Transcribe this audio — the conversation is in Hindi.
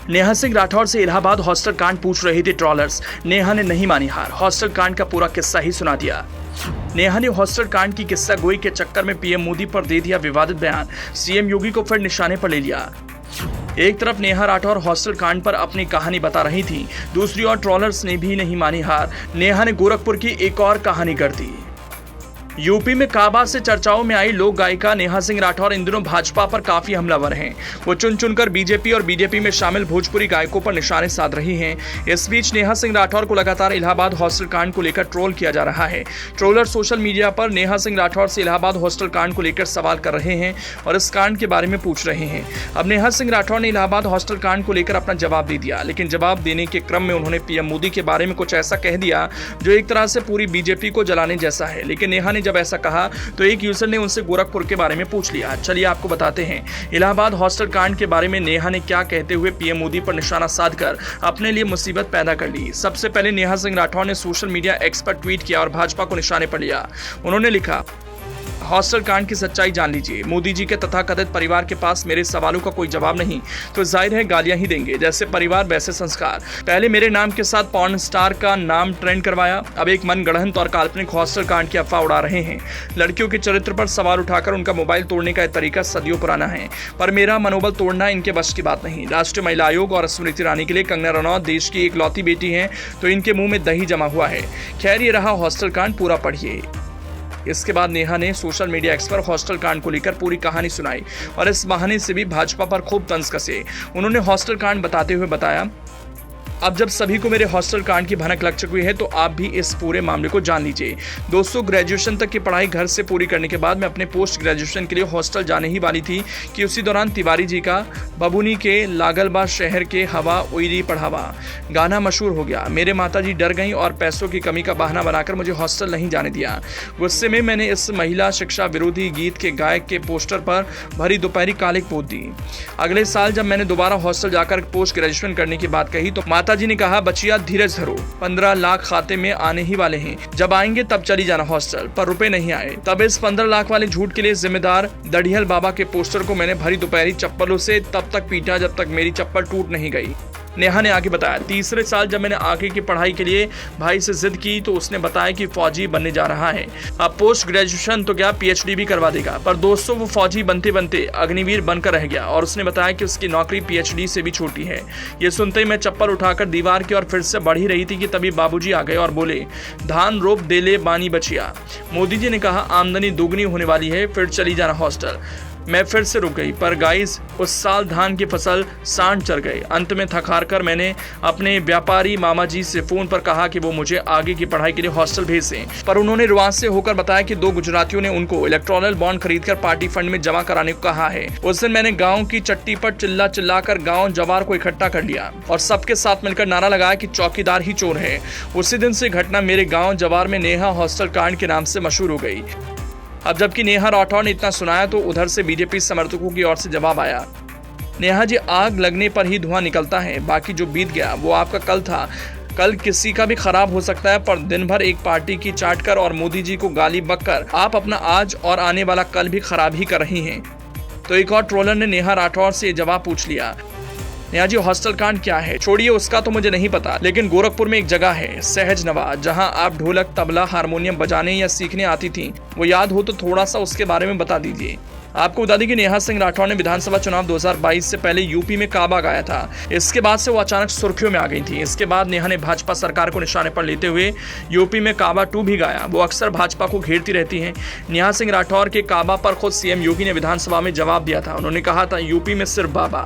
नेहा सिंह राठौर से इलाहाबाद हॉस्टल कांड पूछ रही थी ट्रॉलर्स। नेहा ने नहीं मानी हार, हॉस्टल कांड का पूरा किस्सा ही सुना दिया। नेहा ने हॉस्टल कांड की किस्सा गोई के चक्कर में पीएम मोदी पर दे दिया विवादित बयान। सीएम योगी को फिर निशाने पर ले लिया। एक तरफ नेहा राठौर हॉस्टल कांड पर अपनी कहानी बता रही थी, दूसरी ओर ट्रॉलर्स ने भी नहीं मानी हार। नेहा ने गोरखपुर की एक और कहानी कर दी। यूपी में काबा से चर्चाओं में आई लोक गायिका नेहा सिंह राठौर इन दिनों भाजपा पर काफी हमलावर हैं। वो चुन चुनकर बीजेपी और बीजेपी में शामिल भोजपुरी गायकों पर निशाने साध रही हैं। इस बीच नेहा सिंह राठौर को लगातार इलाहाबाद हॉस्टल कांड को लेकर ट्रोल किया जा रहा है। ट्रोलर सोशल मीडिया पर नेहा सिंह राठौर से इलाहाबाद हॉस्टल कांड को लेकर सवाल कर रहे हैं और इस कांड के बारे में पूछ रहे हैं। अब नेहा सिंह राठौर ने इलाहाबाद हॉस्टल कांड को लेकर अपना जवाब दे दिया, लेकिन जवाब देने के क्रम में उन्होंने पीएम मोदी के बारे में कुछ ऐसा कह दिया जो एक तरह से पूरी बीजेपी को जलाने जैसा है। लेकिन नेहा ने जब ऐसा कहा तो एक यूजर ने उनसे गोरखपुर के बारे में पूछ लिया। चलिए आपको बताते हैं इलाहाबाद हॉस्टल कांड के बारे में नेहा ने क्या कहते हुए पीएम मोदी पर निशाना साधकर अपने लिए मुसीबत पैदा कर ली। सबसे पहले नेहा सिंह राठौर ने सोशल मीडिया एक्स पर ट्वीट किया और भाजपा को निशाने पर लिया। उन्होंने लिखा, हॉस्टल कांड की सच्चाई जान लीजिए। मोदी जी के तथाकथित परिवार के पास मेरे सवालों का कोई जवाब नहीं तो जाहिर है गालियां ही देंगे। जैसे परिवार वैसे संस्कार। पहले मेरे नाम के साथ पॉर्न स्टार का नाम ट्रेंड करवाया, अब एक मनगढ़ंत और काल्पनिक हॉस्टल कांड की अफवाह उड़ा रहे हैं। लड़कियों के चरित्र पर सवाल उठाकर उनका मोबाइल तोड़ने का तरीका सदियों पुराना है, पर मेरा मनोबल तोड़ना इनके बस की बात नहीं। राष्ट्रीय महिला आयोग और स्मृति ईरानी के लिए कंगना रनौत देश की इकलौती बेटी है तो इनके मुंह में दही जमा हुआ है। खैर, ये रहा हॉस्टल कांड, पूरा पढ़िए। इसके बाद नेहा ने सोशल मीडिया एक्स पर हॉस्टल कांड को लेकर पूरी कहानी सुनाई और इस बहाने से भी भाजपा पर खूब तंज कसे। उन्होंने हॉस्टल कांड बताते हुए बताया, अब जब सभी को मेरे हॉस्टल कांड की भनक लग चुकी है तो आप भी इस पूरे मामले को जान लीजिए। दोस्तों, ग्रेजुएशन तक की पढ़ाई घर से पूरी करने के बाद मैं अपने पोस्ट ग्रेजुएशन के लिए हॉस्टल जाने ही वाली थी कि उसी दौरान तिवारी जी का बबुनी के लागलबा शहर के हवा उइरी पढ़ावा गाना मशहूर हो गया। मेरे माता जी डर गईं और पैसों की कमी का बहाना बनाकर मुझे हॉस्टल नहीं जाने दिया। गुस्से में मैंने इस महिला शिक्षा विरोधी गीत के गायक के पोस्टर पर भरी दोपहरी कालिक पोत दी। अगले साल जब मैंने दोबारा हॉस्टल जाकर पोस्ट ग्रेजुएशन करने की बात कही तो माताजी ने कहा, बचिया धीरज धरो, 15 लाख खाते में आने ही वाले हैं, जब आएंगे तब चली जाना हॉस्टल। पर रुपए नहीं आए। तब इस 15 लाख वाले झूठ के लिए जिम्मेदार दढ़ियल बाबा के पोस्टर को मैंने भरी दोपहरी चप्पलों से तब तक पीटा जब तक मेरी चप्पल टूट नहीं गई। नेहा ने आगे बताया, तीसरे साल जब मैंने आगे की पढ़ाई के लिए भाई से जिद की तो उसने बताया कि फौजी बनने जा रहा है, अब पोस्ट ग्रेजुएशन तो क्या पीएचडी भी करवा देगा। पर दोस्तों, वो फौजी बनते बनते अग्निवीर बनकर रह गया और उसने बताया कि उसकी नौकरी पीएचडी से भी छोटी है। ये सुनते ही मैं चप्पल उठाकर दीवार की ओर फिर से बढ़ ही रही थी कि तभी बाबूजी आ गए और बोले, धान रोप दे ले बानी बचिया। मोदी जी ने कहा, आमदनी दोगुनी होने वाली है, फिर चली जाना हॉस्टल। मैं फिर से रुक गई, पर गाइस उस साल धान की फसल सांड चढ़ गई। अंत में थक हार कर मैंने अपने व्यापारी मामा जी से फोन पर कहा कि वो मुझे आगे की पढ़ाई के लिए हॉस्टल भेज दें, पर उन्होंने रुआंस से होकर बताया कि 2 गुजरातियों ने उनको इलेक्टोरल बॉन्ड खरीदकर पार्टी फंड में जमा कराने को कहा है। उस दिन मैंने गाँव की चट्टी पर चिल्ला चिल्लाकर गाँव जवार को इकट्ठा कर लिया और सबके साथ मिलकर नारा लगाया कि चौकीदार ही चोर है। उसी दिन से घटना मेरे गाँव जवार में नेहा हॉस्टल कांड के नाम से मशहूर हो गई। अब जबकि नेहा राठौर ने इतना सुनाया तो उधर से बीजेपी समर्थकों की ओर से जवाब आया, नेहा जी, आग लगने पर ही धुआं निकलता है, बाकी जो बीत गया वो आपका कल था। कल किसी का भी खराब हो सकता है, पर दिन भर एक पार्टी की चाट कर और मोदी जी को गाली बककर आप अपना आज और आने वाला कल भी खराब ही कर रही हैं। तो एक और ट्रोलर ने नेहा राठौर से जवाब पूछ लिया, नेहा जी, हॉस्टल कांड क्या है? छोड़िए उसका तो मुझे नहीं पता, लेकिन गोरखपुर में एक जगह है सहज नवा, जहां आप ढोलक, तबला, हारमोनियम बजाने या सीखने आती थी। वो याद हो तो थोड़ा सा उसके बारे में बता दीजिए। आपको बता दें कि नेहा सिंह राठौर ने विधानसभा चुनाव 2022 से पहले यूपी में काबा गाया था। इसके बाद से वो अचानक सुर्खियों में आ गई थी। इसके बाद नेहा ने भाजपा सरकार को निशाने पर लेते हुए यूपी में काबा 2 भी गाया। वो अक्सर भाजपा को घेरती रहती हैं। नेहा सिंह राठौर के काबा पर खुद सीएम योगी ने विधानसभा में जवाब दिया था। उन्होंने कहा था, यूपी में सिर्फ बाबा।